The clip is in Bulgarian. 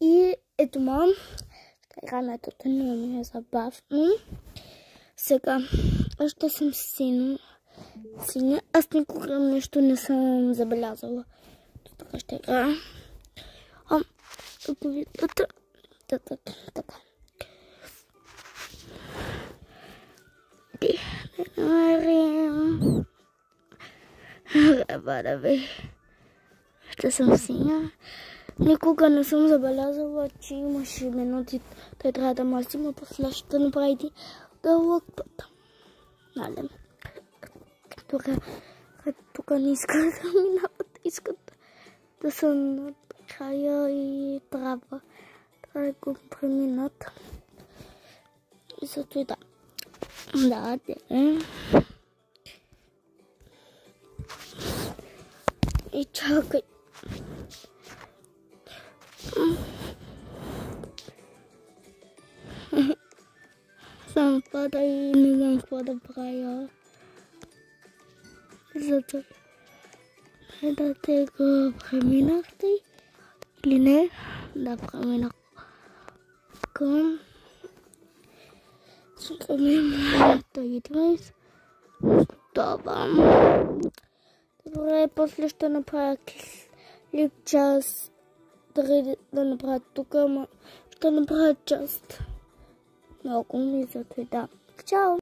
И ето мам. Рамето не ми е забавно. Сега, аз ще съм синя. Аз никога нещо не съм забелязала. Така ще играя. Ако видите, така. Ще съм синя. Никога не съм забелязала, че имаше минути. Той трябва да масима, после ще направи дълъг път. Нали? Тук не искат да минават, искат да са на края и трябва да го преминат. И зато и да. Да, и чакай. Съм пада и не знам какво да правя. Зато да те го преминахте или не? Да, преминах към моята идвайс. Това. Добре, после ще направя клип част. Да направя тук, ще направя част. Много ми зато и да. Чао!